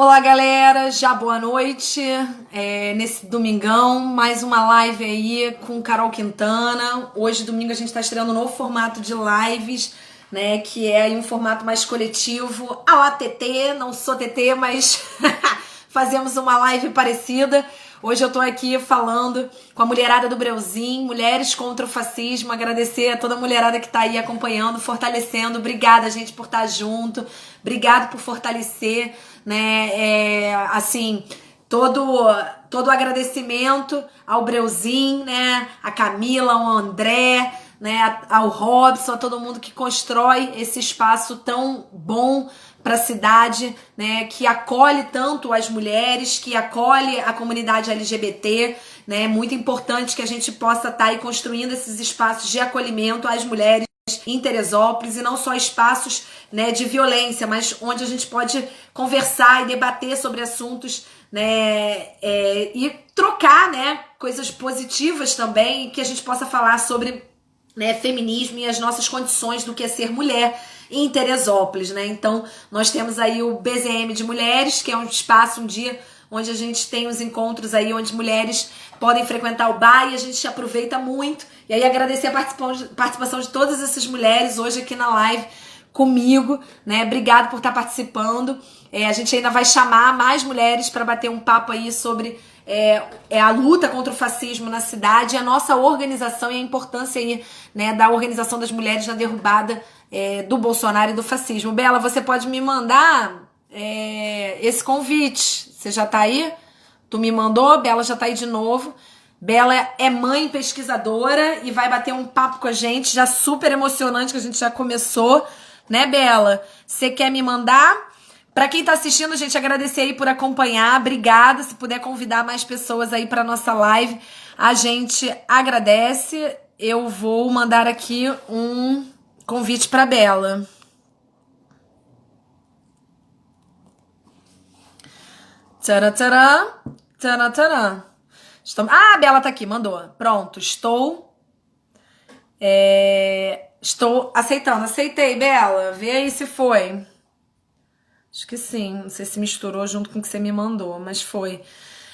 Olá, galera, já boa noite. Nesse domingão, mais uma live aí com Carol Quintana. Hoje, domingo, a gente está estreando um novo formato de lives, né? Que é aí um formato mais coletivo. A ATT, não sou TT, mas fazemos uma live parecida. Hoje eu tô aqui falando com a mulherada do Breuzinho, Mulheres contra o Fascismo. Agradecer a toda a mulherada que tá aí acompanhando, fortalecendo. Obrigada, gente, por estar junto. Obrigado por fortalecer, né? Assim, todo agradecimento ao Breuzinho, né? A Camila, ao André, né? Ao Robson, a todo mundo que constrói esse espaço tão bom para a cidade, né, que acolhe tanto as mulheres, que acolhe a comunidade LGBT, né, muito importante que a gente possa estar aí construindo esses espaços de acolhimento às mulheres em Teresópolis e não só espaços, né, de violência, mas onde a gente pode conversar e debater sobre assuntos, né, e trocar, né, coisas positivas também, que a gente possa falar sobre, né, feminismo e as nossas condições do que é ser mulher em Teresópolis, né? Então, nós temos aí o BZM de Mulheres, que é um espaço, um dia onde a gente tem os encontros aí, onde mulheres podem frequentar o bar e a gente aproveita muito. E aí agradecer a participação de todas essas mulheres hoje aqui na live comigo, né? Obrigado por estar participando. A gente ainda vai chamar mais mulheres para bater um papo aí sobre a luta contra o fascismo na cidade, a nossa organização e a importância aí, né, da organização das mulheres na derrubada do Bolsonaro e do fascismo. Bela, você pode me mandar esse convite. Você já tá aí? Tu me mandou, Bela já tá aí de novo. Bela é mãe pesquisadora e vai bater um papo com a gente, já super emocionante, que a gente já começou, né, Bela? Você quer me mandar? Para quem tá assistindo, gente, agradecer aí por acompanhar. Obrigada. Se puder convidar mais pessoas aí para nossa live, a gente agradece. Eu vou mandar aqui um convite para Bela. Tcharam, tcharam, tcharam, tcharam. Ah, a Bela tá aqui, mandou. Pronto, estou aceitando. Aceitei, Bela. Vê aí se foi. Acho que sim. Não sei se misturou junto com o que você me mandou, mas foi.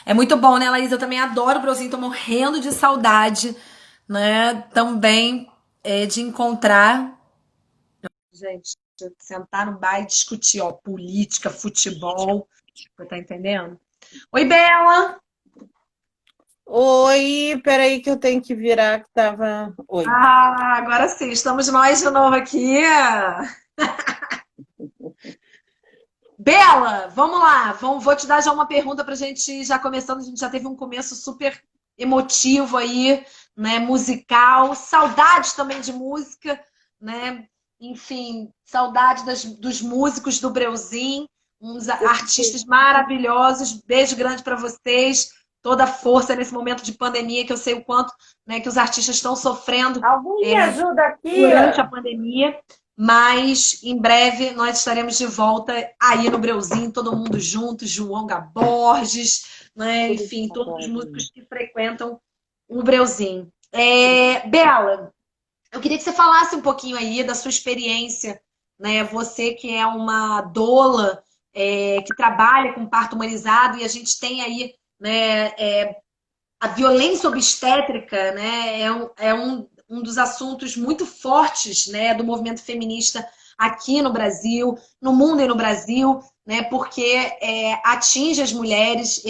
É muito bom, né, Laís? Eu também adoro o Brozinho, tô morrendo de saudade, né? Também de encontrar. Gente, sentar no bar e discutir, ó, política, futebol. Você tá entendendo? Oi, Bela! Oi, peraí que eu tenho que virar que tava. Oi. Ah, agora sim, estamos nós de novo aqui. Bela, vamos lá. Vou te dar já uma pergunta para a gente ir já começando. A gente já teve um começo super emotivo aí, né? Musical, saudades também de música, né? Enfim, saudade dos músicos do Breuzinho, uns artistas maravilhosos. Beijo grande para vocês. Toda a força nesse momento de pandemia, que eu sei o quanto, né, que os artistas estão sofrendo Alguém me ajuda aqui? durante a pandemia. Mas em breve nós estaremos de volta aí no Breuzinho, todo mundo junto, João Borges, né? Enfim, todos os músicos que frequentam o Breuzinho. Bela, eu queria que você falasse um pouquinho aí da sua experiência, né? Você que é uma doula, que trabalha com parto humanizado, e a gente tem aí, né, a violência obstétrica, né, um dos assuntos muito fortes, né, do movimento feminista aqui no Brasil, no mundo e no Brasil, né, porque atinge as mulheres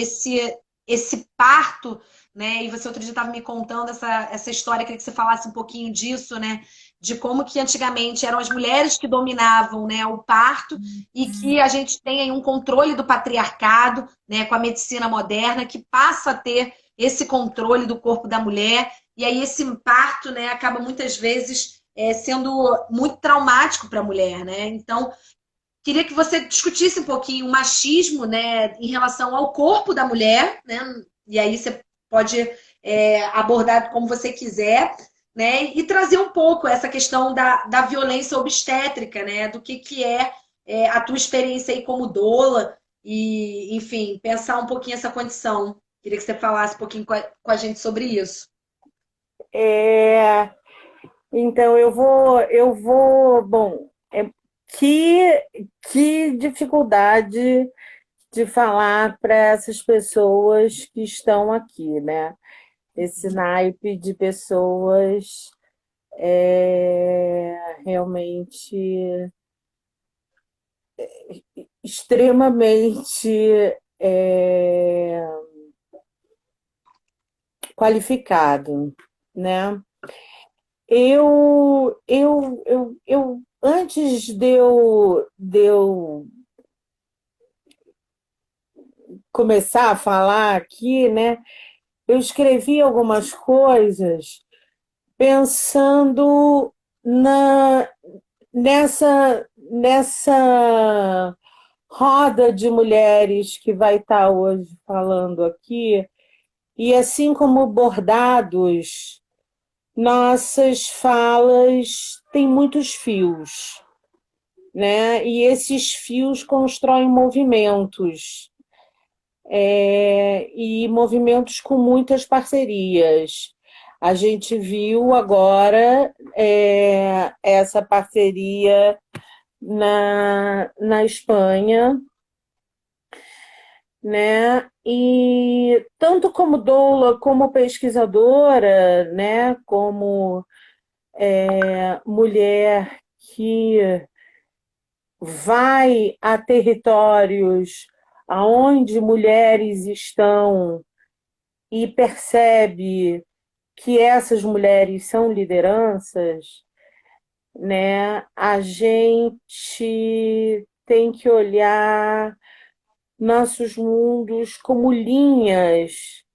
esse parto, né, e você outro dia estava me contando essa história, queria que você falasse um pouquinho disso, né, de como que antigamente eram as mulheres que dominavam, né, o parto e que a gente tem aí um controle do patriarcado, né, com a medicina moderna que passa a ter esse controle do corpo da mulher, e aí esse parto, né, acaba muitas vezes sendo muito traumático para a mulher, né? Então, queria que você discutisse um pouquinho o machismo, né, em relação ao corpo da mulher, né? E aí você pode abordar como você quiser, né? E trazer um pouco essa questão da violência obstétrica, né? Do que a tua experiência aí como doula e, enfim, pensar um pouquinho essa condição. Queria que você falasse um pouquinho com a gente sobre isso. É, então bom, que, que dificuldade de falar para essas pessoas que estão aqui, né? Esse naipe de pessoas realmente extremamente qualificado, né? Antes de eu começar a falar aqui, né? Eu escrevi algumas coisas pensando na, nessa roda de mulheres que vai estar hoje falando aqui, e assim como bordados, nossas falas têm muitos fios, né? E esses fios constroem movimentos, e movimentos com muitas parcerias. A gente viu agora essa parceria na Espanha, né? E tanto como doula, como pesquisadora, né? Como mulher que vai a territórios aonde mulheres estão e percebe que essas mulheres são lideranças, né? A gente tem que olhar nossos mundos como linhas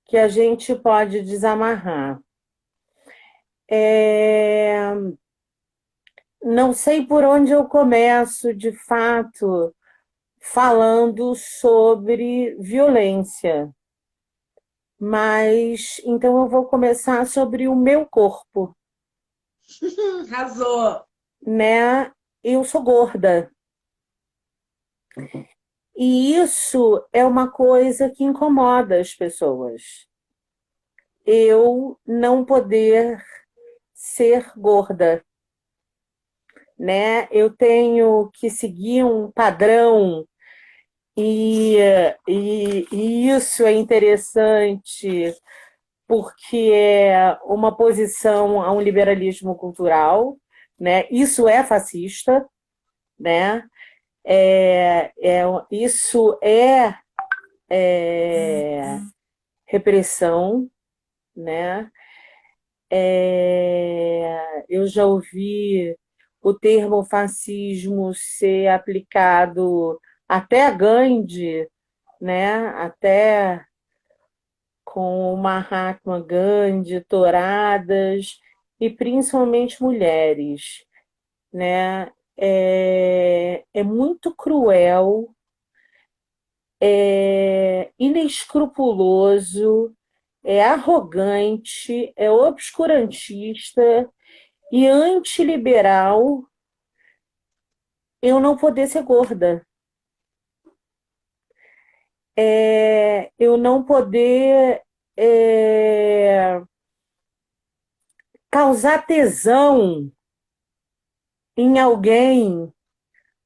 que a gente pode desamarrar. Não sei por onde eu começo, de fato, falando sobre violência, mas então eu vou começar sobre o meu corpo, Arrasou! né? Eu sou gorda. E isso é uma coisa que incomoda as pessoas. Eu não poder ser gorda, né? Eu tenho que seguir um padrão e, e isso é interessante porque é uma posição a um liberalismo cultural, né? Isso é fascista, né? Isso é repressão, né? Eu já ouvi o termo fascismo ser aplicado até a Gandhi, né? Até com o Mahatma Gandhi, touradas, e principalmente mulheres, né? É muito cruel, é inescrupuloso, é arrogante, é obscurantista e antiliberal eu não poder ser gorda. Eu não poder causar tesão em alguém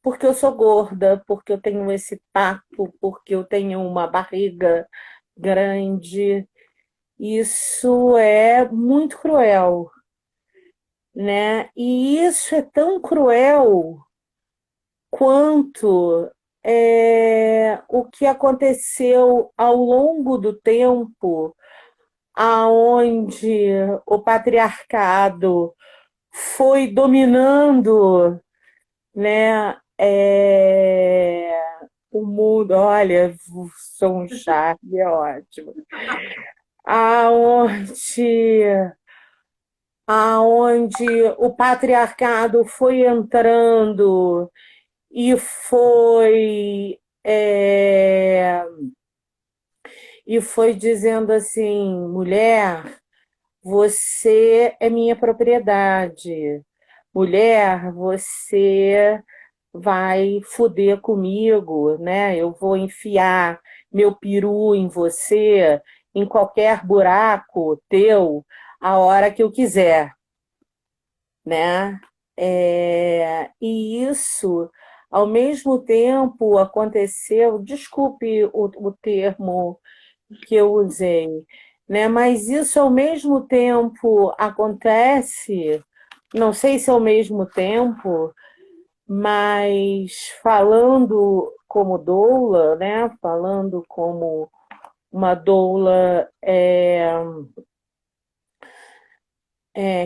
porque eu sou gorda, porque eu tenho esse taco, porque eu tenho uma barriga grande. Isso é muito cruel, né? E isso é tão cruel quanto o que aconteceu ao longo do tempo, aonde o patriarcado foi dominando, né, o mundo. Olha, sou um charme, é ótimo. Aonde, aonde o patriarcado foi entrando e foi dizendo assim: mulher, você é minha propriedade. Mulher, você vai foder comigo, né? Eu vou enfiar meu peru em você, em qualquer buraco teu, a hora que eu quiser, né? E isso ao mesmo tempo aconteceu, desculpe o termo que eu usei, né? Mas isso ao mesmo tempo acontece, não sei se ao mesmo tempo, mas falando como doula, né? Falando como uma doula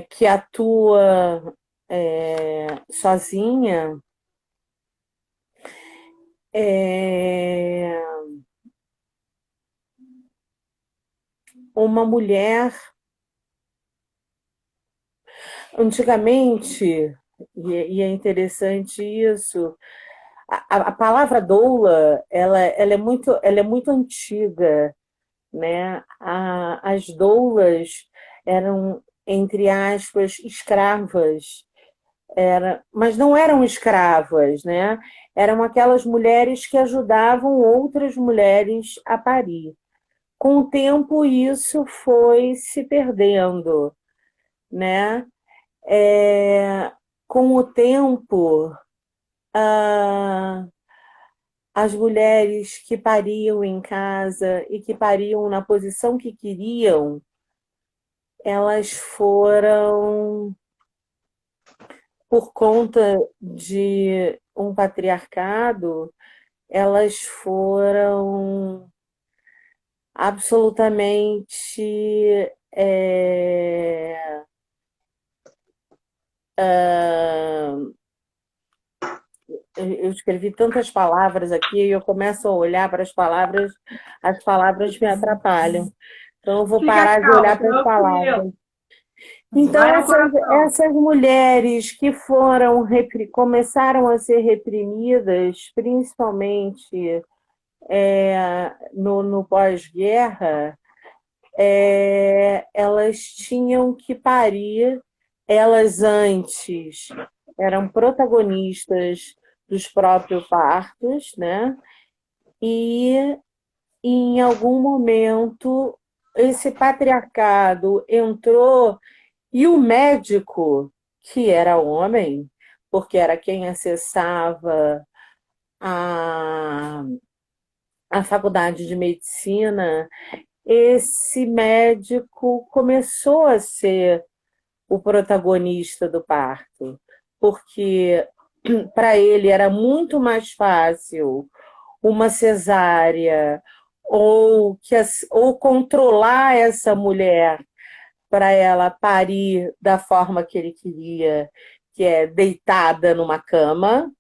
que atua sozinha, é, uma mulher, antigamente, e é interessante isso, a palavra doula, ela é muito antiga, né? As doulas eram, entre aspas, escravas, mas não eram escravas, né? Eram aquelas mulheres que ajudavam outras mulheres a parir. Com o tempo, isso foi se perdendo, né? É, com o tempo, ah, as mulheres que pariam em casa e que pariam na posição que queriam, elas foram, por conta de um patriarcado, elas foram absolutamente. Eu escrevi tantas palavras aqui e eu começo a olhar para as palavras me atrapalham. Então, eu vou Fica parar de calmo, olhar para as tranquilo. palavras. Então, Vai no coração. essas mulheres que começaram a ser reprimidas, principalmente no pós-guerra, elas tinham que parir, elas antes eram protagonistas dos próprios partos, né? E em algum momento esse patriarcado entrou e o médico, que era homem, porque era quem acessava a, a faculdade de medicina, esse médico começou a ser o protagonista do parto, porque para ele era muito mais fácil uma cesárea ou controlar essa mulher para ela parir da forma que ele queria, que é deitada numa cama,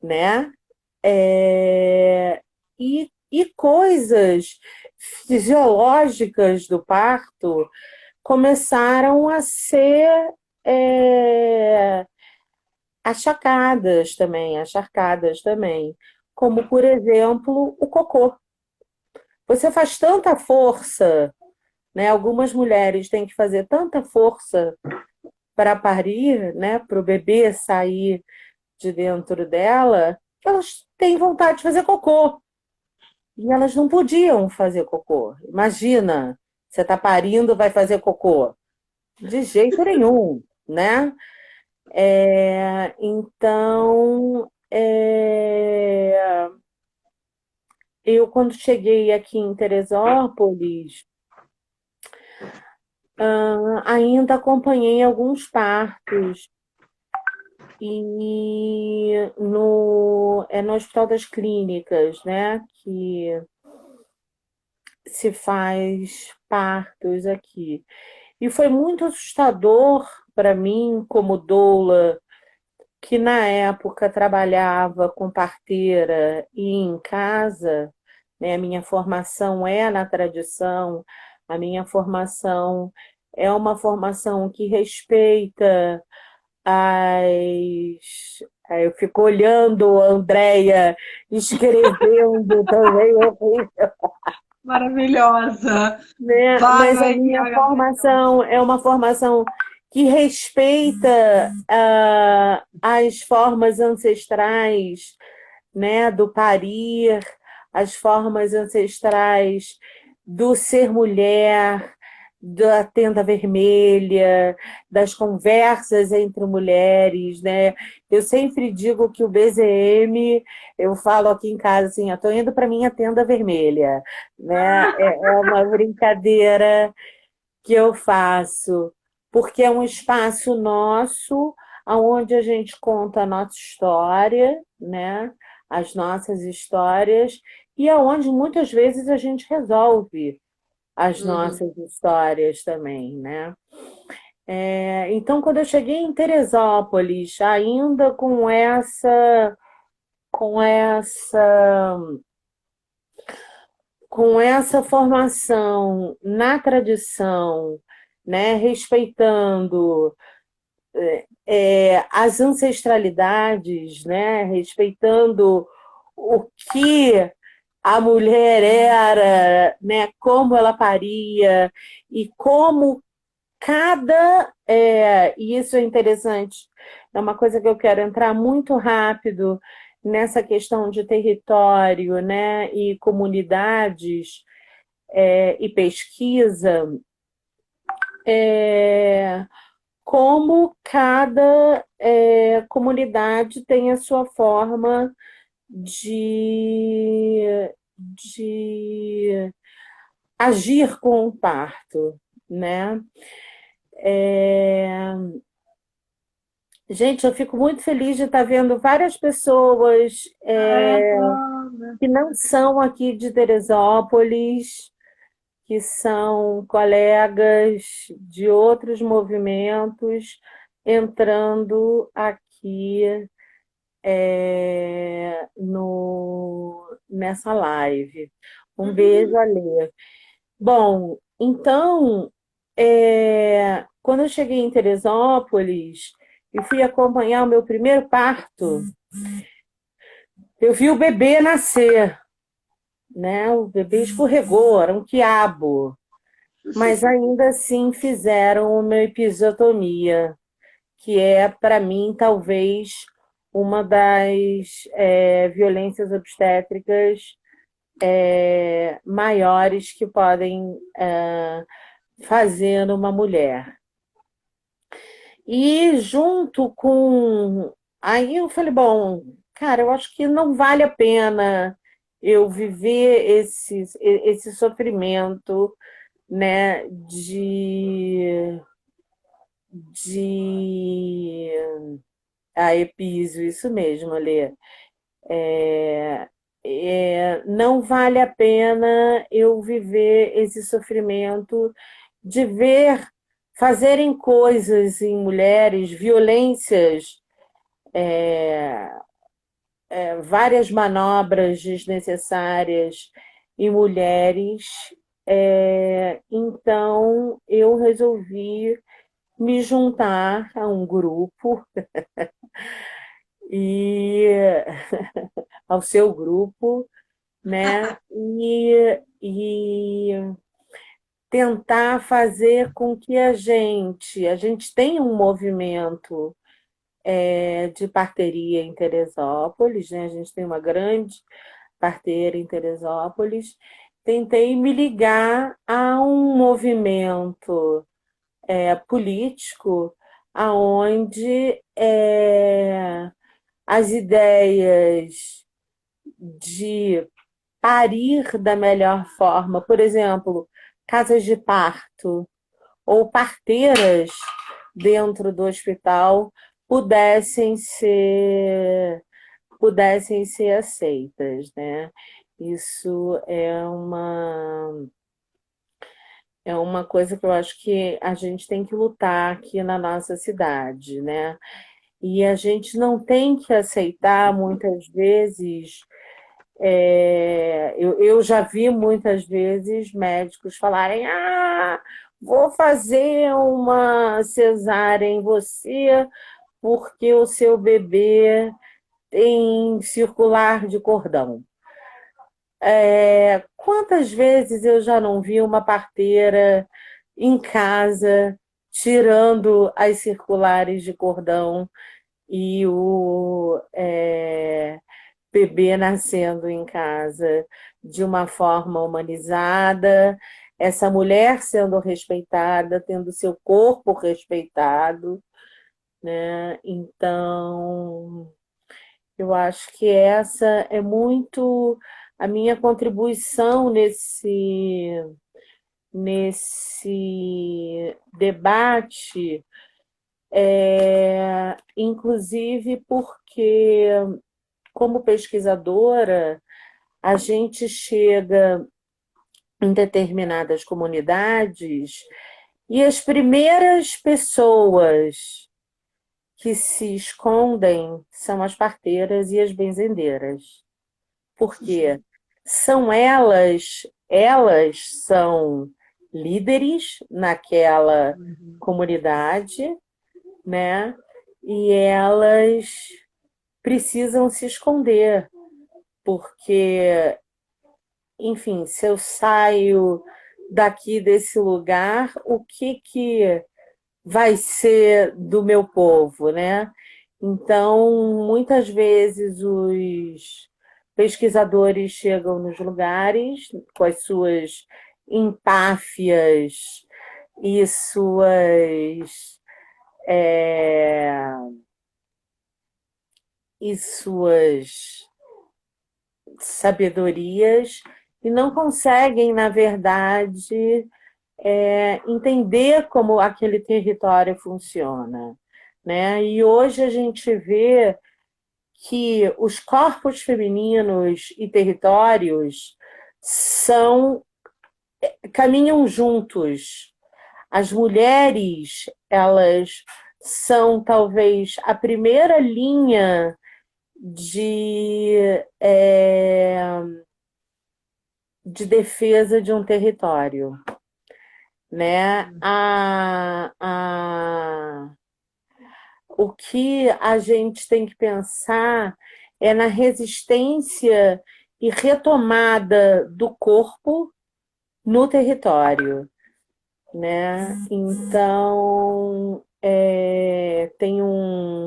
né? E coisas fisiológicas do parto começaram a ser é, acharcadas também, como, por exemplo, o cocô. Você faz tanta força, né? Algumas mulheres têm que fazer tanta força para parir, né? Para o bebê sair de dentro dela, que elas têm vontade de fazer cocô. E elas não podiam fazer cocô. Imagina, você está parindo, vai fazer cocô. De jeito nenhum, né? Então, eu quando cheguei aqui em Teresópolis, ainda acompanhei alguns partos e no Hospital das Clínicas, né, que se faz partos aqui. E foi muito assustador para mim, como doula, que na época trabalhava com parteira e em casa, né? A minha formação é na tradição, a minha formação é uma formação que respeita as. Eu fico olhando a Andréia escrevendo também, Maravilhosa. né? Vai, Mas a vai, minha Gabi. formação é uma formação que respeita as formas ancestrais, né, do parir, as formas ancestrais do ser mulher, da tenda vermelha, das conversas entre mulheres, né? Eu sempre digo que o BZM, eu falo aqui em casa assim, eu estou indo para minha tenda vermelha, né? É uma brincadeira que eu faço, porque é um espaço nosso, onde a gente conta a nossa história, né? As nossas histórias, e aonde muitas vezes a gente resolve as Uhum. nossas histórias também, né? Então, quando eu cheguei em Teresópolis, ainda com essa, com essa formação na tradição, né, respeitando as ancestralidades, né, respeitando o que a mulher era, né, como ela paria e como e isso é interessante, é uma coisa que eu quero entrar muito rápido nessa questão de território, né, e comunidades, e pesquisa, é, como cada comunidade tem a sua forma de agir com o parto, né? É, Gente, eu fico muito feliz de estar vendo várias pessoas que não são aqui de Teresópolis, que são colegas de outros movimentos entrando aqui nessa live. Um beijo, Alê. Bom, então, quando eu cheguei em Teresópolis e fui acompanhar o meu primeiro parto, eu vi o bebê nascer, né? O bebê escorregou, era um quiabo, mas ainda assim fizeram uma episiotomia, que é, para mim, talvez uma das violências obstétricas maiores que podem fazer numa mulher. E junto com. Aí eu falei, bom, cara, eu acho que não vale a pena eu viver esse sofrimento, né, de epísio, isso mesmo, Alê. Não vale a pena eu viver esse sofrimento de ver fazerem coisas em mulheres, violências, várias manobras desnecessárias em mulheres. Então eu resolvi me juntar a um grupo e ao seu grupo, né? E tentar fazer com que a gente tenha um movimento de parteria em Teresópolis, né? A gente tem uma grande parteira em Teresópolis. Tentei me ligar a um movimento político aonde as ideias de parir da melhor forma, por exemplo, casas de parto ou parteiras dentro do hospital pudessem ser pudessem ser aceitas, né? Isso é uma coisa que eu acho que a gente tem que lutar aqui na nossa cidade, né? E a gente não tem que aceitar muitas vezes. Eu já vi muitas vezes médicos falarem: vou fazer uma cesárea em você porque o seu bebê tem circular de cordão. Quantas vezes eu já não vi uma parteira em casa tirando as circulares de cordão e o bebê nascendo em casa de uma forma humanizada, essa mulher sendo respeitada, tendo seu corpo respeitado, né? Então, eu acho que essa é muito a minha contribuição nesse debate, inclusive porque, como pesquisadora, a gente chega em determinadas comunidades e as primeiras pessoas que se escondem são as parteiras e as benzendeiras. Porque são elas são líderes naquela comunidade, né? E elas precisam se esconder, porque, enfim, se eu saio daqui desse lugar, o que vai ser do meu povo, né? Então, muitas vezes os pesquisadores chegam nos lugares com as suas empáfias e é, suas sabedorias e não conseguem, na verdade, entender como aquele território funciona, né? E hoje a gente vê que os corpos femininos e territórios caminham juntos. As mulheres, elas são talvez a primeira linha de defesa de um território, né? O que a gente tem que pensar é na resistência e retomada do corpo no território, né? Então, tem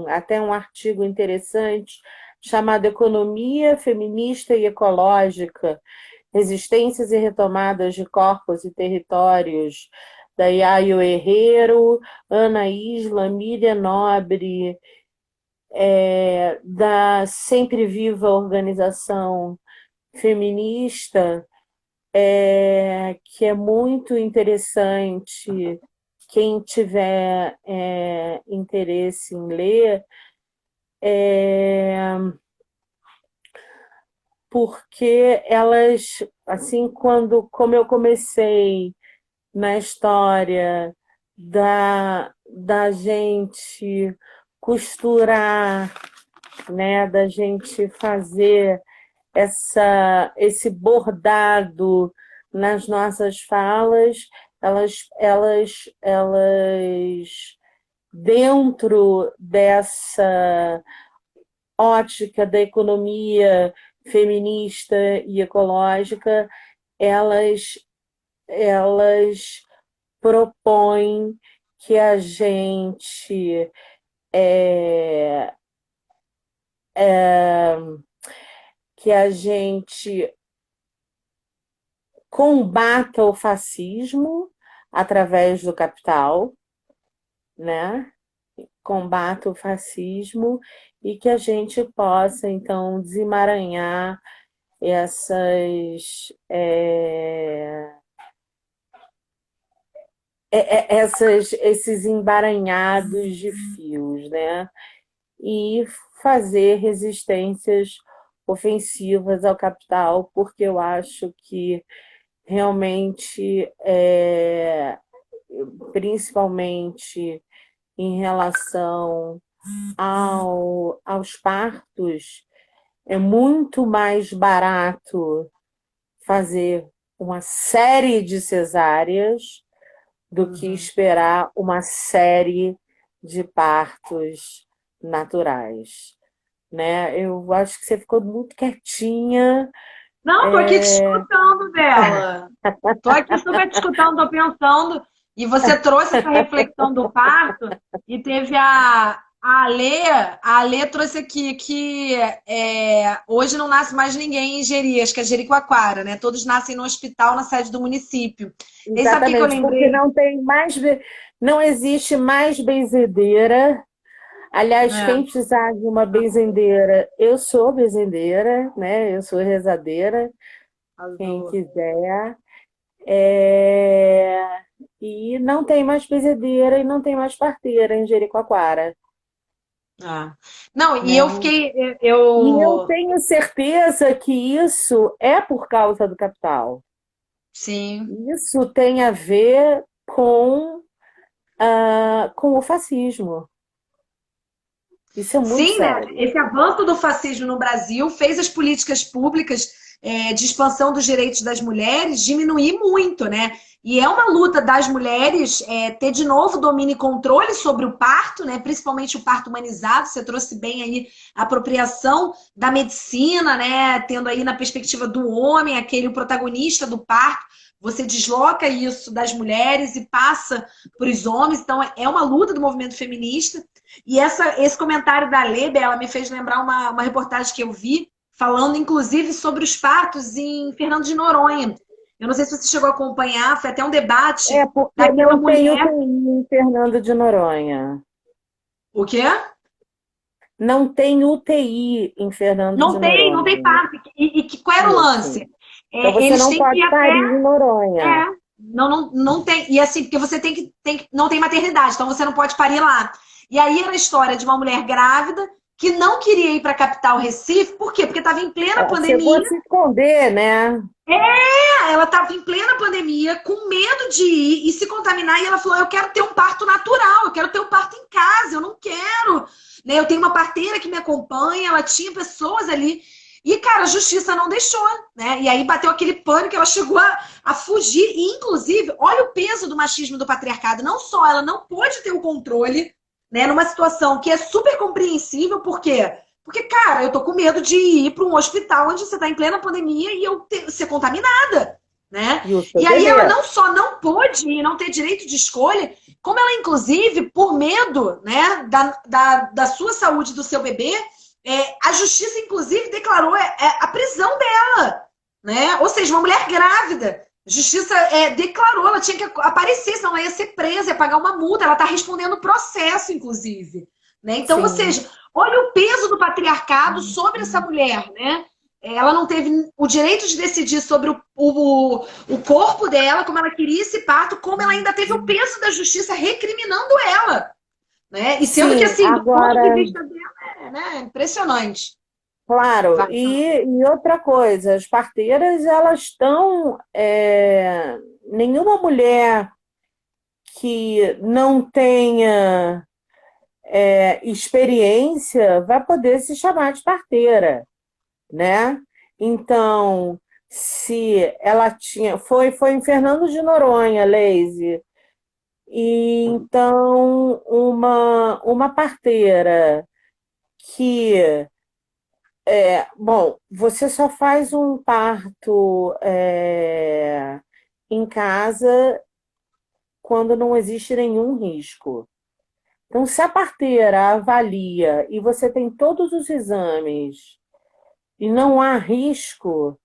até um artigo interessante chamado Economia Feminista e Ecológica, Resistências e Retomadas de Corpos e Territórios, da Yayo Herrero, Ana Isla, Miriam Nobre, da Sempre Viva Organização Feminista, que é muito interessante. Quem tiver interesse em ler, porque elas, assim, como eu comecei na história da gente costurar, né, da gente fazer esse bordado nas nossas falas, elas dentro dessa ótica da economia feminista e ecológica, elas propõem que a gente combata o fascismo através do capital, né? Combata o fascismo e que a gente possa, então, desemaranhar esses emaranhados de fios, né? E fazer resistências ofensivas ao capital, porque eu acho que realmente, principalmente em relação aos partos, é muito mais barato fazer uma série de cesáreas do que esperar uma série de partos naturais, né? Eu acho que você ficou muito quietinha. Não, tô aqui te escutando dela. Tô aqui super te escutando, tô pensando. E você trouxe essa reflexão do parto e teve A Alê trouxe aqui que hoje não nasce mais ninguém em Jeri, acho que é Jericoacoara, né? Todos nascem no hospital na sede do município. E aí, sabe o que que eu Exatamente, porque lembrei? não tem mais, não existe mais benzedeira. Aliás, É, quem precisar de uma benzedeira, eu sou benzedeira, né? Eu sou rezadeira, quem arrasou. quiser. É, E não tem mais benzedeira e não tem mais parteira em Jericoacoara, Ah. Não, e eu né? fiquei. E eu Eu. tenho certeza que isso é por causa do capital. Sim. Isso tem a ver com o fascismo. Isso é muito Sim, né? sério. Esse avanço do fascismo no Brasil fez as políticas públicas de expansão dos direitos das mulheres diminuir muito, né? E é uma luta das mulheres ter de novo domínio e controle sobre o parto, né? Principalmente o parto humanizado. Você trouxe bem aí a apropriação da medicina, né? Tendo aí na perspectiva do homem, aquele protagonista do parto. Você desloca isso das mulheres e passa para os homens. Então, é uma luta do movimento feminista. E esse comentário da Lebe, ela me fez lembrar uma reportagem que eu vi, falando inclusive sobre os partos em Fernando de Noronha. Eu não sei se você chegou a acompanhar, foi até um É debate porque daquela não tem mulher. UTI em Fernando de Noronha. O quê? Não tem UTI em Fernando de Não tem Noronha. parto. Qual era o Isso. lance? Então você Eles não têm que pode ir parir até. em Noronha. Não tem. E assim, porque você não tem maternidade, então você não pode parir lá. E aí era a história de uma mulher grávida que não queria ir para a capital Recife, por quê? Porque estava em plena Ela chegou a pandemia. se esconder, né? Ela estava em plena pandemia, com medo de ir e se contaminar, e ela falou: eu quero ter um parto natural, eu quero ter um parto em casa, eu não quero. Né? Eu tenho uma parteira que me acompanha, ela tinha pessoas ali. E, cara, a justiça não deixou, né? E aí bateu aquele pânico, ela chegou a fugir. E, inclusive, olha o peso do machismo do patriarcado. Não só ela não pôde ter o controle, né? Numa situação que é super compreensível, por quê? Porque, cara, eu tô com medo de ir para um hospital onde você tá em plena pandemia e eu ser contaminada, né? E o seu E aí bebê. ela não só não pôde ir, não ter direito de escolha, como ela, inclusive, por medo, né, da sua saúde do seu bebê, a justiça, inclusive, declarou a prisão dela, né? Ou seja, uma mulher grávida. A justiça declarou, ela tinha que aparecer, senão ela ia ser presa, ia pagar uma multa, ela está respondendo processo, inclusive. Né? Então, ou Sim. seja, olha o peso do patriarcado sobre essa mulher, né? Ela não teve o direito de decidir sobre o corpo dela, como ela queria esse parto, como ela ainda teve o peso da justiça recriminando ela. Né? E sendo que, Sim, assim, do ponto de agora, vista dela, né, impressionante. claro, Vai. e outra coisa, as parteiras, elas estão. Nenhuma mulher que não tenha experiência vai poder se chamar de parteira, né? Então, se ela tinha. Foi em Fernando de Noronha, Leise. E então, uma parteira que. Bom, você só faz um parto em casa quando não existe nenhum risco. Então, se a parteira avalia e você tem todos os exames e não há risco,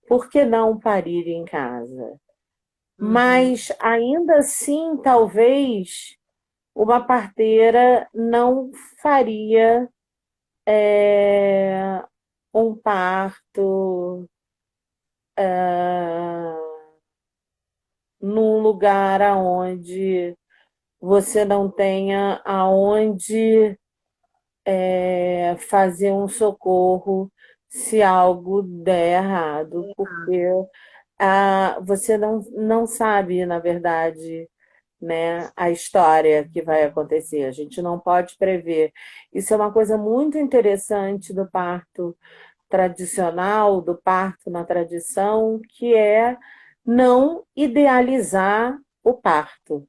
por que não parir em casa? Uhum. Mas ainda assim, talvez uma parteira não faria um parto num lugar aonde você não tenha aonde fazer um socorro se algo der errado, porque você não sabe, na verdade, né, a história que vai acontecer. A gente não pode prever. Isso é uma coisa muito interessante do parto tradicional, do parto na tradição, que é não idealizar o parto.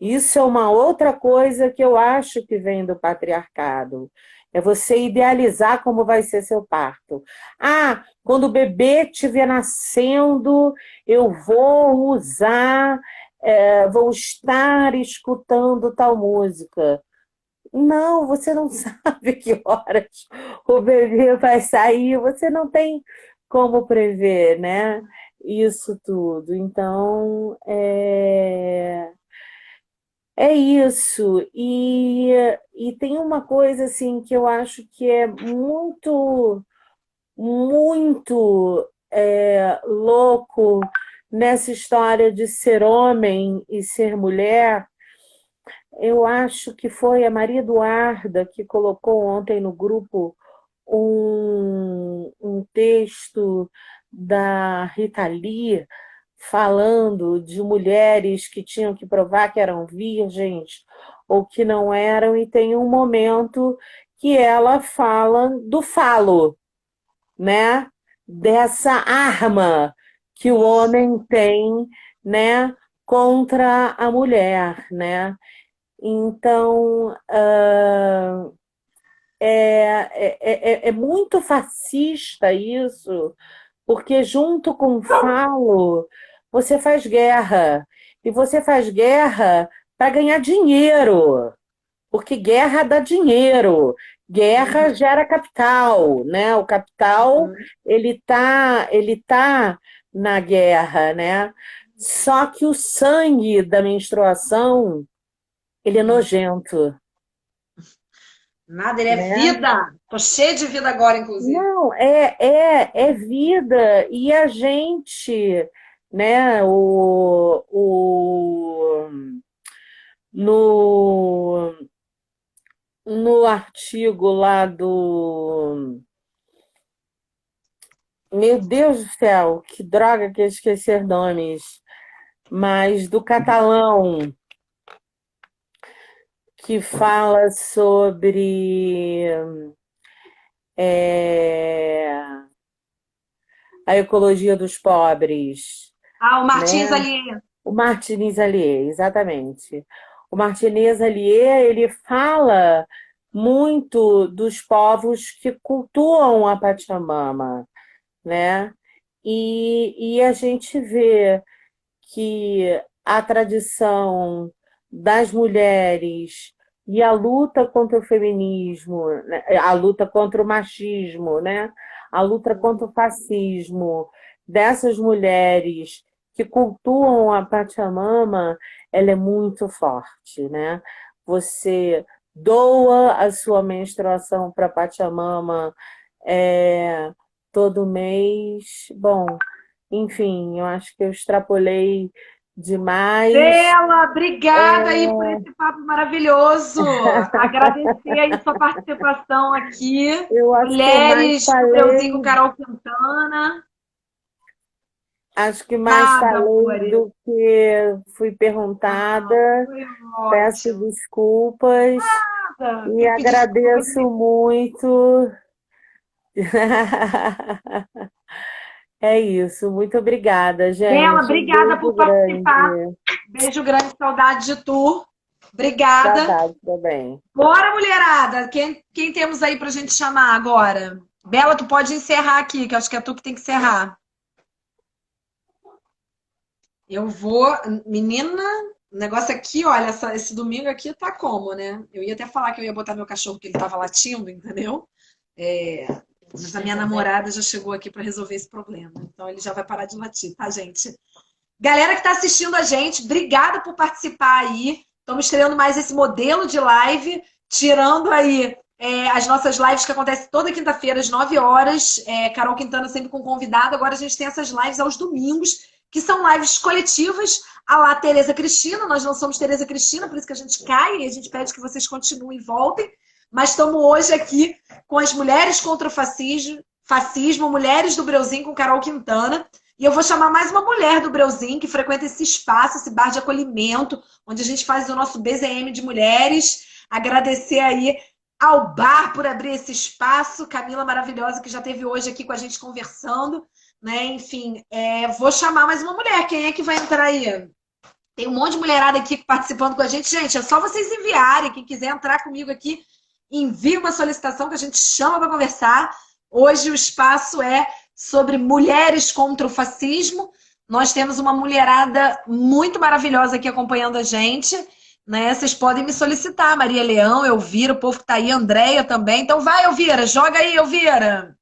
Isso é uma outra coisa que eu acho que vem do patriarcado. É você idealizar como vai ser seu parto. Ah, quando o bebê estiver nascendo, eu vou usar, vou estar escutando tal música. Não, você não sabe que horas o bebê vai sair, você não tem como prever, né? Isso tudo. Então, é isso. E tem uma coisa assim que eu acho que é muito louco nessa história de ser homem e ser mulher. Eu acho que foi a Maria Eduarda que colocou ontem no grupo um texto da Rita Lee falando de mulheres que tinham que provar que eram virgens ou que não eram, e tem um momento que ela fala do falo, né? Dessa arma que o homem tem, né, contra a mulher, né? Então, é muito fascista isso, porque junto com o falo, você faz guerra. E você faz guerra para ganhar dinheiro, porque guerra dá dinheiro, guerra Uhum, gera capital, né? O capital, uhum. ele tá na guerra, né? Só que o sangue da menstruação, ele é nojento, Nada, ele é né? vida. Tô cheia de vida agora, inclusive. Não, é vida. E a gente, né, no, no artigo lá do. Meu Deus do céu, que droga que eu esqueci os nomes. Mas do catalão, que fala sobre é, a ecologia dos pobres, Ah, o Martins né? ali. O Martinez Alier, exatamente. O Martinez Alier, ele fala muito dos povos que cultuam a Pachamama, né? E a gente vê que a tradição das mulheres e a luta contra o feminismo, né? A luta contra o machismo, né? A luta contra o fascismo dessas mulheres que cultuam a Pachamama, ela é muito forte, né? Você doa a sua menstruação para Pachamama é, todo mês. Bom, enfim, eu acho que eu extrapolei demais. Bela, obrigada aí por esse papo maravilhoso. Agradecer aí sua participação aqui. Eu Mulheres do Breuzinho com Carol Quintana. acho que mais Nada, falei amore. do que fui Ah, perguntada. foi Peço ótimo. desculpas Nada. e Tem que pedir desculpa. agradeço muito. É isso. Muito obrigada, Bela, gente. Um obrigada beijo por participar. grande. Beijo grande, saudade de tu. Obrigada. Saudade também. Bora, mulherada. Quem temos aí pra gente chamar agora? Bela, tu pode encerrar aqui, que eu acho que é tu que tem que encerrar. Eu vou. Menina, o negócio aqui, olha, esse domingo aqui tá como, né? Eu ia até falar que eu ia botar meu cachorro porque ele tava latindo, entendeu? É, mas a minha namorada já chegou aqui pra resolver esse problema. Então ele já vai parar de latir, tá, gente? Galera que tá assistindo a gente, obrigada por participar aí. Estamos estreando mais esse modelo de live, tirando aí as nossas lives que acontecem toda quinta-feira, às 9 horas. Carol Quintana sempre com convidado. Agora a gente tem essas lives aos domingos, que são lives coletivas, a lá Tereza Cristina. Nós não somos Tereza Cristina, por isso que a gente cai e a gente pede que vocês continuem e voltem. Mas estamos hoje aqui com as mulheres contra o fascismo, mulheres do Breuzinho com Carol Quintana. E eu vou chamar mais uma mulher do Breuzinho que frequenta esse espaço, esse bar de acolhimento, onde a gente faz o nosso BZM de mulheres. Agradecer aí ao bar por abrir esse espaço. Camila maravilhosa que já esteve hoje aqui com a gente conversando. Né? Enfim, vou chamar mais uma mulher. Quem é que vai entrar aí? Tem um monte de mulherada aqui participando com a gente. Gente, é só vocês enviarem. Quem quiser entrar comigo aqui, envie uma solicitação que a gente chama para conversar. Hoje o espaço é sobre mulheres contra o fascismo. Nós temos uma mulherada muito maravilhosa aqui acompanhando a gente. né? Vocês podem me solicitar, Maria Leão, Elvira, o povo que tá aí, Andréia também. Então vai, Elvira, joga aí, Elvira.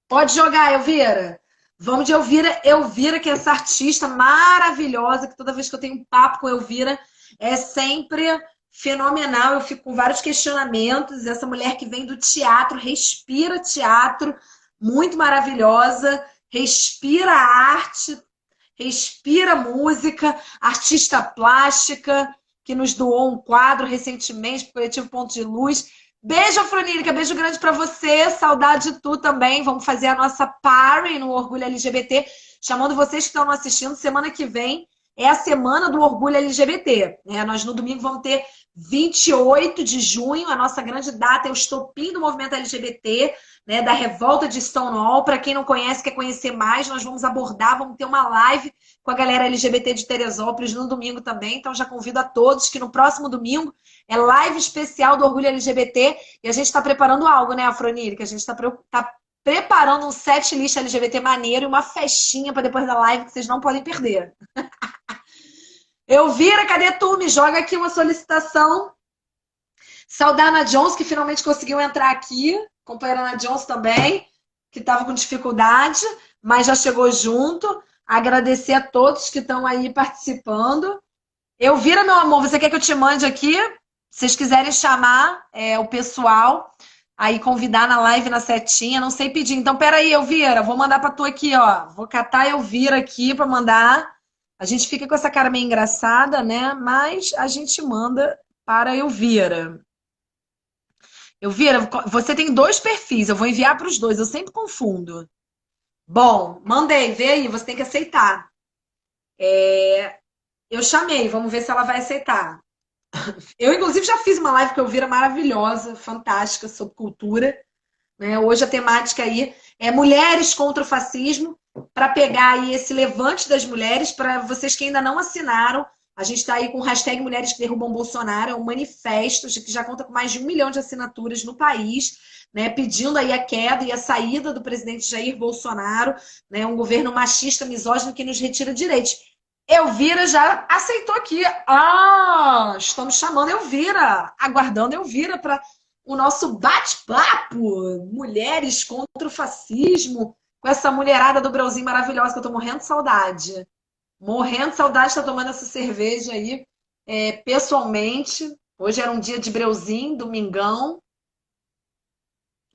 Pode jogar, Elvira. Vamos de Elvira. Elvira, que é essa artista maravilhosa, que toda vez que eu tenho um papo com Elvira, é sempre fenomenal. Eu fico com vários questionamentos. Essa mulher que vem do teatro, respira teatro, muito maravilhosa, respira arte, respira música, artista plástica, que nos doou um quadro recentemente para o Coletivo Ponto de Luz. Beijo, Afronírica, beijo grande para você, saudade de tu também. Vamos fazer a nossa party no Orgulho LGBT, chamando vocês que estão assistindo. Semana que vem é a semana do Orgulho LGBT, né? Nós no domingo vamos ter 28 de junho, a nossa grande data é o estopim do movimento LGBT, né, da revolta de Stonewall. Para quem não conhece, quer conhecer mais, nós vamos abordar, vamos ter uma live com a galera LGBT de Teresópolis no domingo também. Então já convido a todos que no próximo domingo é live especial do Orgulho LGBT e a gente está preparando algo, né, Afronírica? A gente está preparando um set list LGBT maneiro e uma festinha para depois da live que vocês não podem perder. Elvira, cadê tu? Me joga aqui uma solicitação. Saudar a Ana Jones, que finalmente conseguiu entrar aqui. Companheira Ana Jones também, que estava com dificuldade, mas já chegou junto. Agradecer a todos que estão aí participando. Elvira, meu amor, você quer que eu te mande aqui? Se vocês quiserem chamar o pessoal, aí convidar na live, na setinha, não sei pedir. Então, peraí, Elvira, vou mandar para tu aqui, ó. Vou catar a Elvira aqui para mandar. A gente fica com essa cara meio engraçada, né? Mas a gente manda para a Elvira. Elvira, você tem 2 perfis, eu vou enviar para os 2, eu sempre confundo. Bom, mandei, vê aí, você tem que aceitar. Eu chamei, vamos ver se ela vai aceitar. Eu, inclusive, já fiz uma live com a Elvira maravilhosa, fantástica, sobre cultura. Né? Hoje a temática aí é mulheres contra o fascismo, para pegar aí esse levante das mulheres, para vocês que ainda não assinaram, a gente está aí com o hashtag Mulheres que Derrubam Bolsonaro, é um manifesto que já conta com mais de 1 milhão de assinaturas no país, né, pedindo aí a queda e a saída do presidente Jair Bolsonaro, né, um governo machista, misógino que nos retira direitos. Elvira já aceitou aqui. Ah, estamos chamando Elvira, aguardando Elvira para o nosso bate-papo. Mulheres contra o fascismo, com essa mulherada do Brauzinho maravilhosa, que eu tô morrendo de saudade. Morrendo de saudade de estar tomando essa cerveja aí, pessoalmente. Hoje era um dia de Breuzinho, domingão,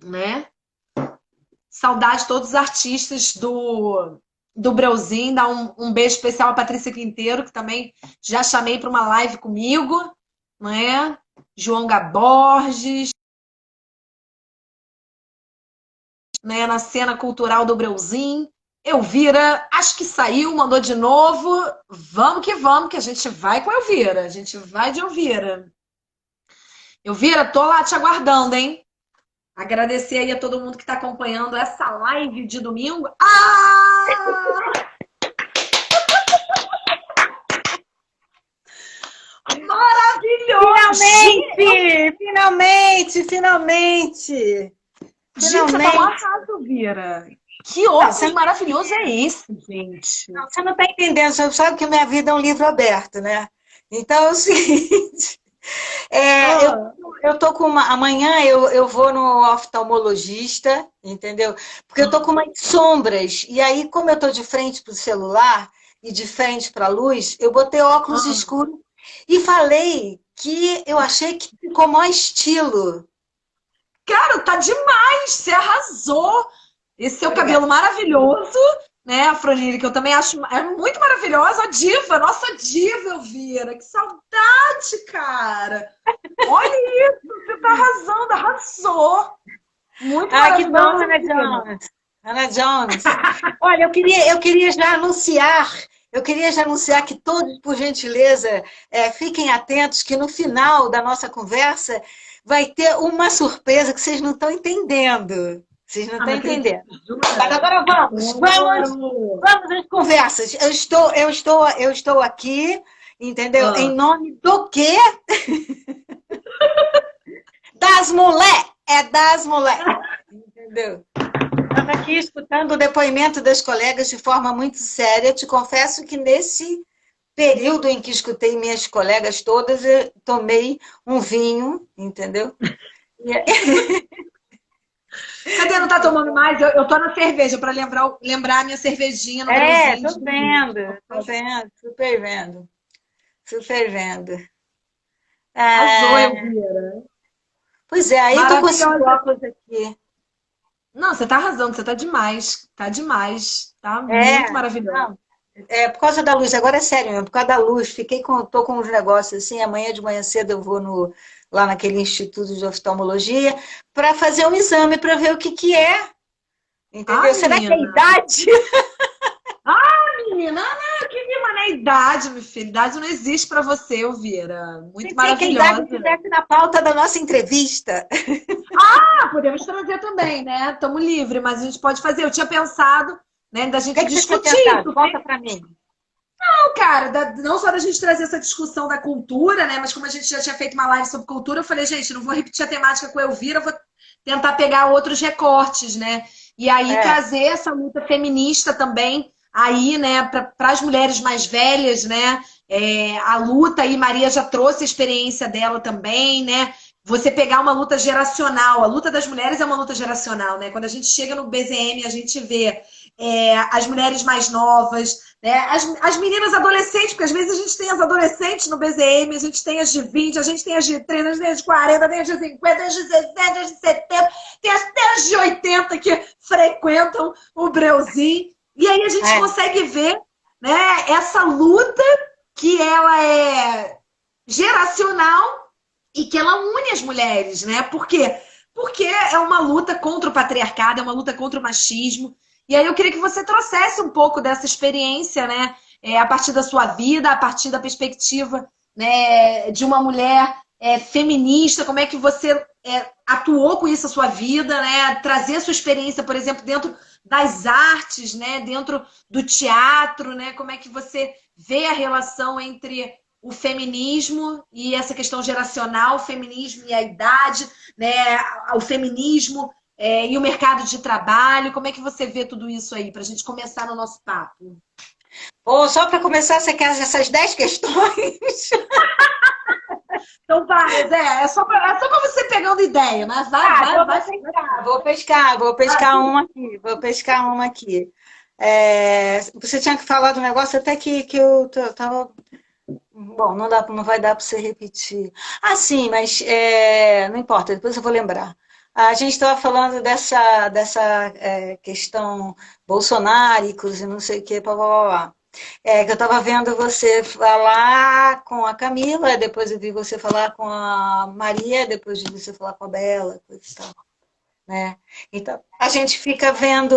né? Saudade de todos os artistas do Breuzinho. Dar um beijo especial a Patrícia Quinteiro, que também já chamei para uma live comigo, né? João Gaborges, né? Na cena cultural do Breuzinho. Elvira, acho que saiu, mandou de novo. Vamos, que a gente vai com a Elvira. A gente vai de Elvira. Elvira, tô lá te aguardando, hein? Agradecer aí a todo mundo que está acompanhando essa live de domingo. Ah! Maravilhoso! Finalmente! Gente, você tá lá casa, Elvira. Que ócio maravilhoso é esse, gente? Não, você não está entendendo, você sabe que minha vida é um livro aberto, né? Então é o seguinte, eu tô com amanhã eu vou no oftalmologista, entendeu? Porque eu tô com umas sombras, e aí como eu tô de frente para o celular e de frente para a luz, eu botei óculos escuros e falei que eu achei que ficou maior estilo. Cara, tá demais, você arrasou! Esse seu cabelo maravilhoso, né, Afrodite, que eu também acho muito maravilhosa, a diva, nossa diva, Elvira, que saudade, cara! Olha isso, você tá arrasando, arrasou! Muito Que bom, maravilhoso, Ana Jones. Ana Jones. Olha, eu queria já anunciar que todos, por gentileza, fiquem atentos que no final da nossa conversa vai ter uma surpresa que vocês não estão entendendo. Vocês não estão entendendo. Mas agora vamos às conversas. Eu estou aqui, entendeu? Em nome do quê? Das mulheres. É das mulheres. Entendeu? Estava aqui escutando o depoimento das colegas de forma muito séria. Te confesso que nesse período em que escutei minhas colegas todas, eu tomei um vinho, entendeu? Cadê? Não tá tomando mais? Eu tô na cerveja, para lembrar a minha cervejinha no grauzinho Tô de vinho. vendo, tô vendo, super vendo, super vendo. Arrasou, É, Elvira. pois é, aí tô com esse Maravilhosa. óculos aqui. Não, você tá arrasando, você tá demais. Tá demais. Tá muito É, maravilhosa. não, é por causa da luz, agora é sério mesmo, por causa da luz, tô com uns negócios assim, amanhã de manhã cedo eu vou lá naquele Instituto de Oftalmologia para fazer um exame para ver o que que é, Ah, entendeu? Será que é menina. idade? Menina, não, que minha idade, minha filha. Idade não existe pra você, Elvira. Muito Pensei que a idade maravilhosa. estivesse na pauta da nossa entrevista. Ah, podemos trazer também, né? Estamos livres, mas a gente pode fazer. Eu tinha pensado, né, da O que gente é que você tinha discutir pensado? isso. Conta para mim. Não, cara, não só da gente trazer essa discussão da cultura, né? Mas como a gente já tinha feito uma live sobre cultura, eu falei, gente, não vou repetir a temática com a Elvira, eu vou tentar pegar outros recortes, né? E aí É, trazer essa luta feminista também aí, né, para as mulheres mais velhas, né? A luta aí, Maria já trouxe a experiência dela também, né? Você pegar uma luta geracional, a luta das mulheres é uma luta geracional, né? Quando a gente chega no BZM, a gente vê as mulheres mais novas, né? As meninas adolescentes, porque às vezes a gente tem as adolescentes no BZM, a gente tem as de 20, a gente tem as de 30, a gente tem as de 40, tem as de 50, as de 60, as de 70, tem até as de 80 que frequentam o Breuzinho. E aí a gente é. consegue ver, né, essa luta que ela é geracional e que ela une as mulheres, né? Por quê? Porque é uma luta contra o patriarcado, é uma luta contra o machismo. E aí eu queria que você trouxesse um pouco dessa experiência, né? A partir da sua vida, a partir da perspectiva, né, de uma mulher feminista, como é que você atuou com isso na sua vida, né? Trazer a sua experiência, por exemplo, dentro das artes, né? Dentro do teatro, né? Como é que você vê a relação entre o feminismo e essa questão geracional, o feminismo e a idade, né? O feminismo e o mercado de trabalho. Como é que você vê tudo isso aí, para a gente começar no nosso papo? Ou só para começar, você quer essas 10 questões? Então, várias, é só para você pegando ideia, né? Vai, Ah, vai, então vai. vou pescar uma aqui, vou pescar uma aqui. Você tinha que falar do negócio até que eu tava. Bom, não vai dar para você repetir. Ah, sim, mas não importa, depois eu vou lembrar. A gente estava falando dessa questão bolsonáricos e não sei o que, blá, blá, blá, blá. Que eu estava vendo você falar com a Camila, depois eu vi você falar com a Maria, depois de você falar com a Bela, coisa e tal, né? Então, a gente fica vendo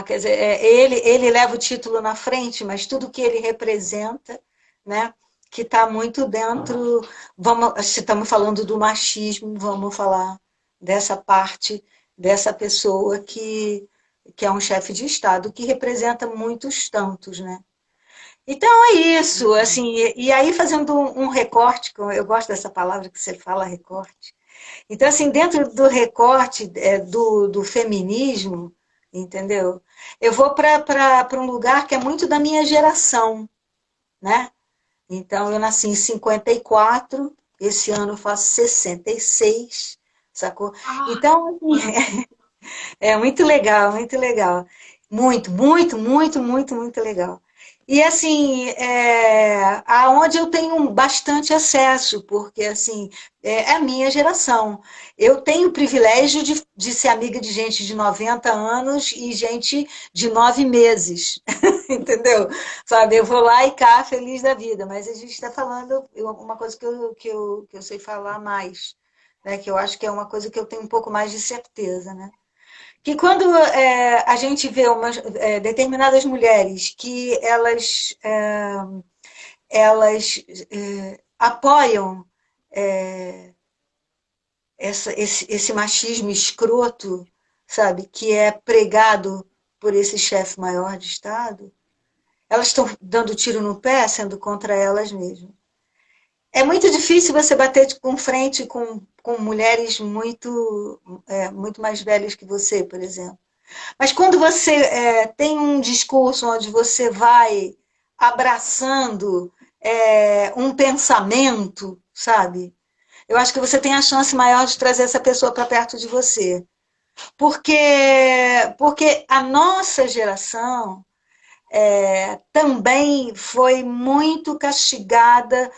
quer dizer, ele leva o título na frente, mas tudo que ele representa, né? Que está muito dentro, se estamos falando do machismo, vamos falar dessa parte dessa pessoa que é um chefe de Estado, que representa muitos tantos, né? Então é isso, assim, e aí fazendo um recorte, eu gosto dessa palavra que você fala, recorte. Então, assim, dentro do recorte do feminismo, entendeu? Eu vou para um lugar que é muito da minha geração, né? Então, eu nasci em 54, esse ano eu faço 66, sacou? Ah, Então, assim, é muito legal, muito legal. Muito, muito, muito, muito, muito legal. E assim, aonde eu tenho bastante acesso, porque assim, é a minha geração. Eu tenho o privilégio de ser amiga de gente de 90 anos e gente de 9 meses, entendeu? Sabe, eu vou lá e cá feliz da vida, mas a gente está falando uma coisa que eu sei falar mais, né? Que eu acho que é uma coisa que eu tenho um pouco mais de certeza, né? Que quando a gente vê determinadas mulheres que elas apoiam esse machismo escroto, sabe, que é pregado por esse chefe maior de Estado, elas estão dando tiro no pé, sendo contra elas mesmas. É muito difícil você bater com frente com mulheres muito mais velhas que você, por exemplo. Mas quando você tem um discurso onde você vai abraçando um pensamento, sabe? Eu acho que você tem a chance maior de trazer essa pessoa para perto de você. Porque, porque a nossa geração também foi muito castigada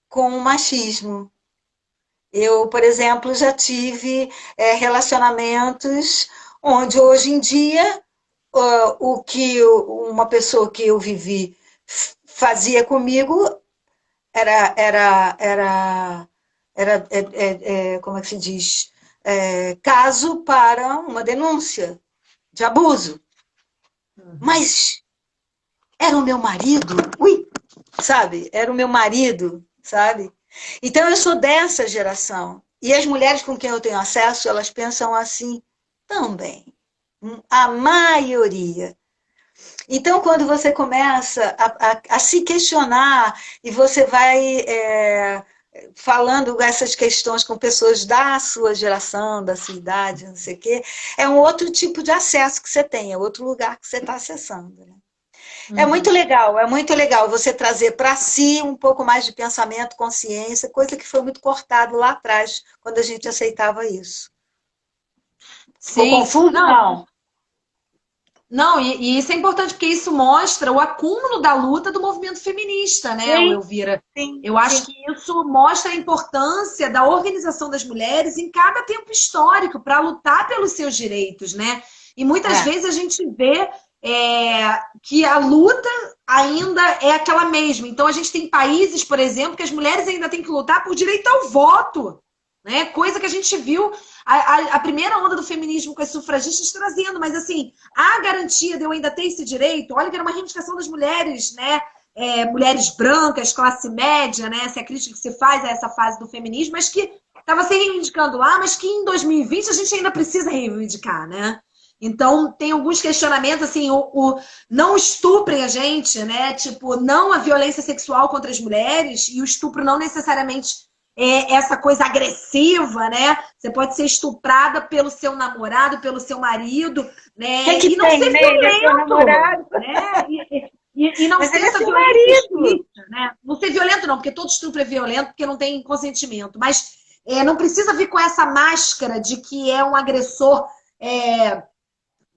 com o machismo. Eu, por exemplo, já tive relacionamentos onde hoje em dia o que uma pessoa que eu vivi fazia comigo era como é que se diz? Caso para uma denúncia de abuso. Mas era o meu marido, ui, sabe? Era o meu marido, sabe? Então eu sou dessa geração. E as mulheres com quem eu tenho acesso, elas pensam assim também. A maioria. Então, quando você começa a se questionar e você vai falando essas questões com pessoas da sua geração, da sua idade, não sei o quê, é um outro tipo de acesso que você tem, é outro lugar que você está acessando. Né? É muito legal você trazer para si um pouco mais de pensamento, consciência, coisa que foi muito cortado lá atrás, quando a gente aceitava isso. Ficou Sim. confuso? Não. Não, e isso é importante porque isso mostra o acúmulo da luta do movimento feminista, né, Sim, Elvira? sim, Eu acho sim. que isso mostra a importância da organização das mulheres em cada tempo histórico para lutar pelos seus direitos, né? E muitas É. vezes a gente vê que a luta ainda é aquela mesma. Então a gente tem países, por exemplo, que as mulheres ainda têm que lutar por direito ao voto, né? Coisa que a gente viu a primeira onda do feminismo com as sufragistas trazendo, mas assim, a garantia de eu ainda ter esse direito, olha que era uma reivindicação das mulheres, né? Mulheres brancas, classe média, né? Essa é a crítica que se faz a essa fase do feminismo, mas que estava se reivindicando lá, mas que em 2020 a gente ainda precisa reivindicar, né? Então, tem alguns questionamentos, assim, não estuprem a gente, né? Tipo, não a violência sexual contra as mulheres, e o estupro não necessariamente essa coisa agressiva, né? Você pode ser estuprada pelo seu namorado, pelo seu marido, O que né? que E não tem, ser né? Ele é seu violento, namorado, né? E não mas ser ele é essa seu violência marido. explícita, né? Não ser violento, não, porque todo estupro é violento, porque não tem consentimento. Mas não precisa vir com essa máscara de que é um agressor.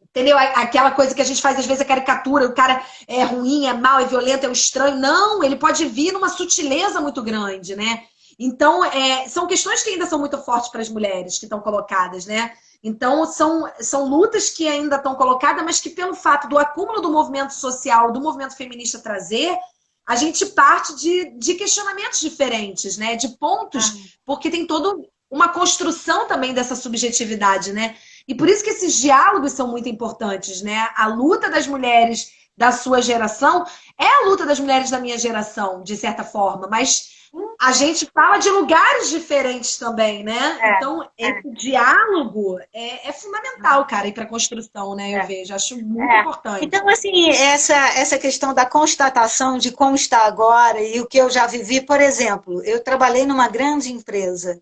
Entendeu? Aquela coisa que a gente faz às vezes a caricatura, o cara é ruim, é mau, é violento, é um estranho. Não, ele pode vir numa sutileza muito grande, né? Então, são questões que ainda são muito fortes para as mulheres que estão colocadas, né? Então, são lutas que ainda estão colocadas, mas que pelo fato do acúmulo do movimento social, do movimento feminista trazer, a gente parte de questionamentos diferentes, né? De Ah, pontos, porque tem toda uma construção também dessa subjetividade, né? E por isso que esses diálogos são muito importantes, né? A luta das mulheres da sua geração é a luta das mulheres da minha geração, de certa forma, mas a gente fala de lugares diferentes também, né? Então, é. esse diálogo é fundamental, cara, para a construção, né? Eu vejo, acho muito É. importante. Então, assim, essa questão da constatação de como está agora e o que eu já vivi, por exemplo, eu trabalhei numa grande empresa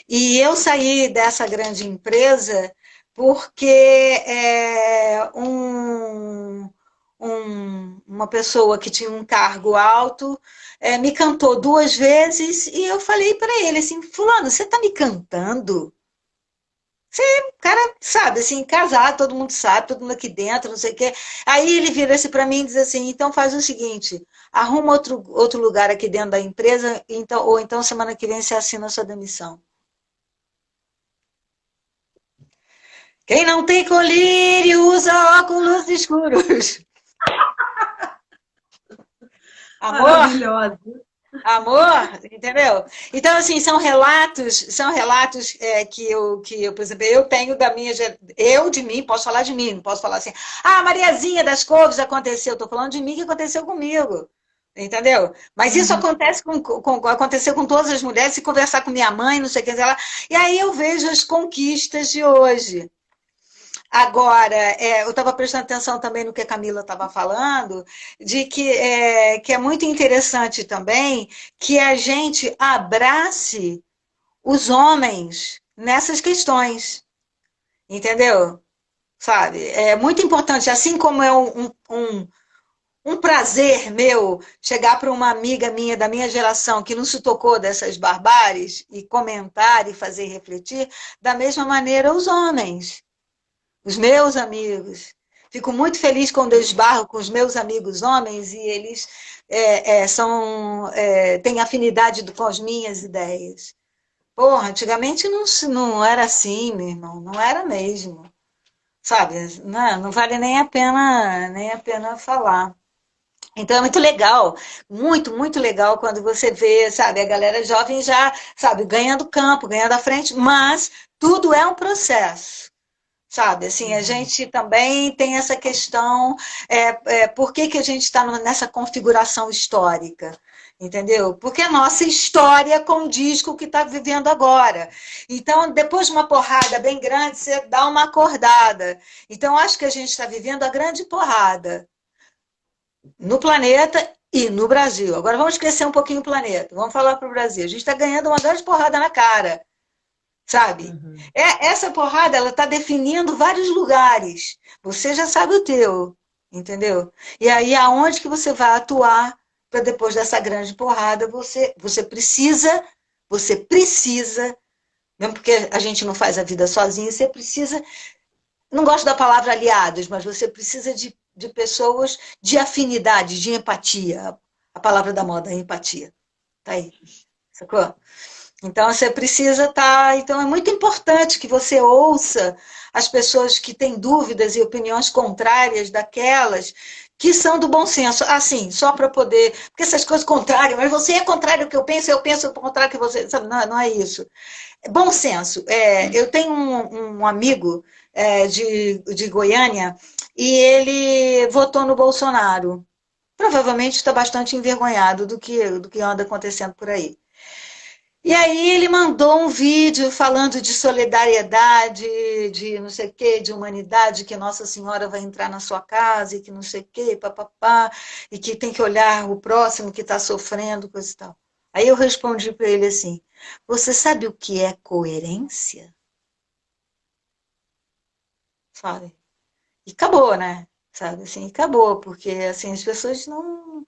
e eu saí dessa grande empresa porque uma pessoa que tinha um cargo alto me cantou 2 vezes e eu falei para ele assim, fulano, você está me cantando? O cara sabe, assim, casado, todo mundo sabe, todo mundo aqui dentro, não sei o quê. Aí ele vira-se para mim e diz assim: então faz o seguinte, arruma outro lugar aqui dentro da empresa, então, ou então semana que vem você assina a sua demissão. Quem não tem colírio usa óculos escuros. Amor, Maravilhosa. amor, entendeu? Então, assim, são relatos que eu, por exemplo, eu tenho da minha, eu de mim, posso falar de mim, não posso falar assim, Mariazinha das Couves aconteceu, estou falando de mim que aconteceu comigo, entendeu? Mas isso aconteceu com todas as mulheres, se conversar com minha mãe, não sei o que, ela, e aí eu vejo as conquistas de hoje. Agora, eu estava prestando atenção também no que a Camila estava falando, de que é muito interessante também que a gente abrace os homens nessas questões, entendeu? Sabe? É muito importante, assim como é um prazer meu chegar para uma amiga minha da minha geração que não se tocou dessas barbáries e comentar e fazer refletir, da mesma maneira os homens, os meus amigos. Fico muito feliz quando eu esbarro com os meus amigos homens e eles têm afinidade com as minhas ideias. Porra, antigamente não era assim, meu irmão, não era mesmo. Sabe? Não vale nem a pena falar. Então é muito legal, muito, muito legal quando você vê, sabe, a galera jovem já, sabe, ganhando campo, ganhando a frente, mas tudo é um processo, sabe? Assim, a gente também tem essa questão, por que a gente está nessa configuração histórica? Entendeu? Porque a nossa história condiz com o que está vivendo agora. Então, depois de uma porrada bem grande, você dá uma acordada. Então, acho que a gente está vivendo a grande porrada no planeta e no Brasil. Agora vamos crescer um pouquinho o planeta. Vamos falar para o Brasil. A gente está ganhando uma grande porrada na cara, sabe? Essa porrada ela está definindo vários lugares. Você já sabe o teu, entendeu? E aí aonde que você vai atuar para depois dessa grande porrada você precisa, mesmo porque a gente não faz a vida sozinho, você precisa, não gosto da palavra aliados, mas você precisa de pessoas de afinidade, de empatia. A palavra da moda é empatia. Tá aí, sacou? Então você precisa estar. Então é muito importante que você ouça as pessoas que têm dúvidas e opiniões contrárias daquelas que são do bom senso. Assim, só para poder. Porque essas coisas contrárias, mas você é contrário ao que eu penso o contrário que você. Sabe? Não é isso. Bom senso. Eu tenho um amigo de Goiânia e ele votou no Bolsonaro. Provavelmente está bastante envergonhado do que anda acontecendo por aí. E aí ele mandou um vídeo falando de solidariedade, de não sei o quê, de humanidade, que Nossa Senhora vai entrar na sua casa e que não sei o quê, papapá, e que tem que olhar o próximo que está sofrendo, coisa e tal. Aí eu respondi para ele assim, você sabe o que é coerência? Sabe? E acabou, né? Sabe, assim, acabou, porque assim, as pessoas não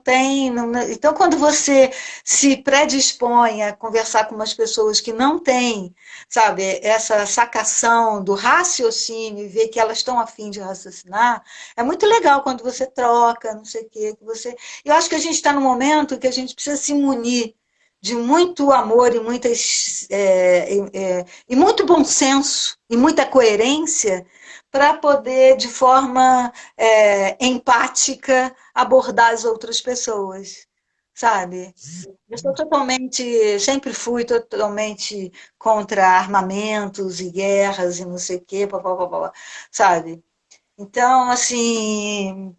têm. Então, quando você se predispõe a conversar com umas pessoas que não têm, sabe, essa sacação do raciocínio e ver que elas estão a fim de raciocinar, é muito legal quando você troca, não sei o quê, que você. Eu acho que a gente está num momento que a gente precisa se munir de muito amor e e muito bom senso e muita coerência para poder, de forma empática, abordar as outras pessoas, sabe? Eu sou totalmente, sempre fui totalmente contra armamentos e guerras e não sei o quê, papapá, sabe? Então, assim,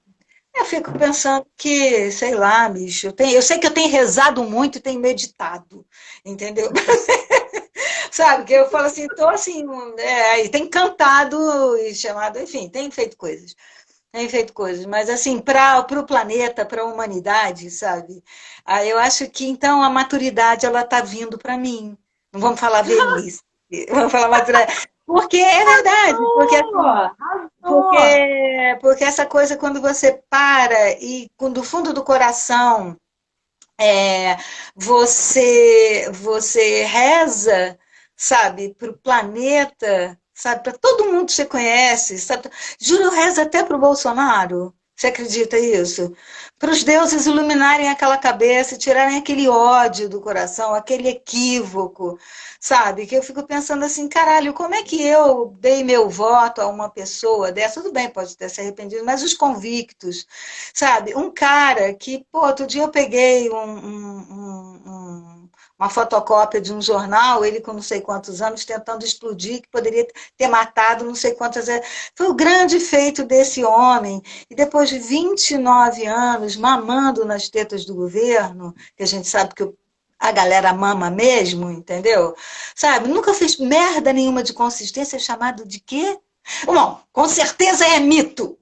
eu fico pensando que, sei lá, bicho, eu sei que eu tenho rezado muito e tenho meditado, entendeu? Sabe, que eu falo assim, tô assim, e tem cantado e chamado, enfim, tem feito coisas, mas assim, para o planeta, para a humanidade, sabe? Aí eu acho que então a maturidade ela tá vindo para mim. Não vamos falar velhice, vamos falar maturidade. Porque é verdade, porque assim, Arrasou! porque essa coisa quando você para e do fundo do coração é, você reza, sabe, para o planeta, sabe, para todo mundo que você conhece, sabe? Juro, eu rezo até para o Bolsonaro. Você acredita isso? Para os deuses iluminarem aquela cabeça, tirarem aquele ódio do coração, aquele equívoco, sabe? Que eu fico pensando assim, caralho, como é que eu dei meu voto a uma pessoa dessa? Tudo bem, pode ter se arrependido, mas os convictos, sabe? Um cara que, pô, outro dia eu peguei uma fotocópia de um jornal, ele com não sei quantos anos, tentando explodir, que poderia ter matado não sei quantas. Foi o grande feito desse homem. E depois de 29 anos, mamando nas tetas do governo, que a gente sabe que a galera mama mesmo, entendeu? Sabe? Nunca fez merda nenhuma de consistência, chamado de quê? Bom, com certeza é mito.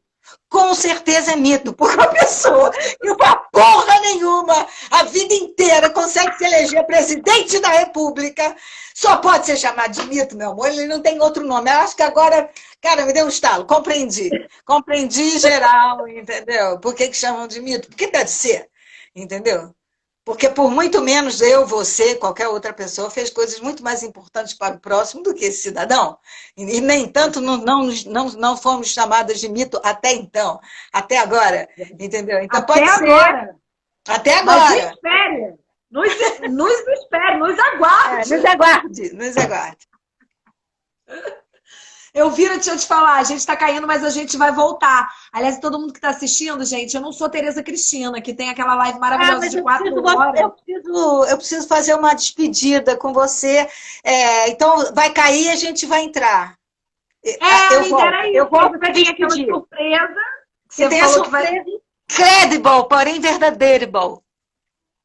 com certeza é mito, porque uma pessoa que pra porra nenhuma a vida inteira consegue se eleger presidente da República, só pode ser chamado de mito, meu amor, ele não tem outro nome. Eu acho que agora, cara, me deu um estalo, compreendi geral, entendeu? Por que chamam de mito? Porque deve ser, entendeu? Porque por muito menos eu, você, qualquer outra pessoa fez coisas muito mais importantes para o próximo do que esse cidadão. E nem tanto não fomos chamadas de mito até então, até agora, entendeu? Então Até pode ser. agora. Até Mas agora. espere. Nos espere, nos aguarde. Nos aguarde. Elvira, deixa eu te falar, a gente tá caindo, mas a gente vai voltar. Aliás, todo mundo que tá assistindo, gente, eu não sou Tereza Cristina, que tem aquela live maravilhosa Mas de 4 horas. eu preciso fazer uma despedida com você. Então, vai cair e a gente vai entrar. Eu volto para vir aqui uma surpresa. Você tem falou a surpresa incredible, porém verdadeiro.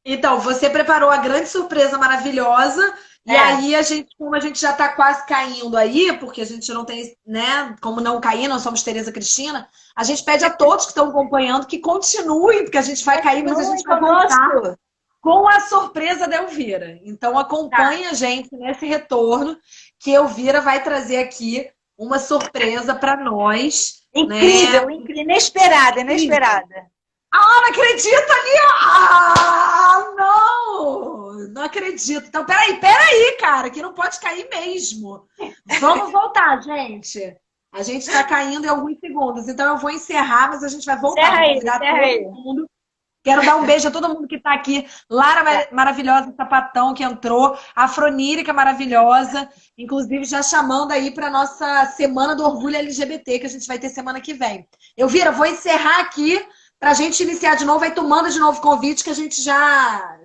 Então, você preparou a grande surpresa maravilhosa. E aí, como a gente já tá quase caindo aí, porque a gente não tem, né, como não cair, nós somos Tereza Cristina, a gente pede a todos que estão acompanhando que continuem, porque a gente vai cair, mas a gente vai voltar com a surpresa da Elvira. Então, acompanha a gente nesse retorno, que Elvira vai trazer aqui uma surpresa para nós. Incrível, incrível, inesperada. Ah, não acredito ali! Ah, não acredito. Então, peraí, cara, que não pode cair mesmo. Vamos voltar, gente. A gente tá caindo em alguns segundos, então eu vou encerrar, mas a gente vai voltar. Encerra aí. Todo mundo. Quero dar um beijo a todo mundo que tá aqui. Lara maravilhosa, Sapatão, que entrou. A Fronírica maravilhosa. Inclusive, já chamando aí para nossa Semana do Orgulho LGBT, que a gente vai ter semana que vem. Elvira, vou encerrar aqui. Pra gente iniciar de novo, aí tu manda de novo o convite que a gente já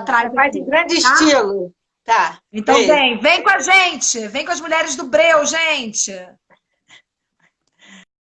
traz. Faz em grande estilo. Tá. Então vem com a gente. Vem com as mulheres do Breu, gente.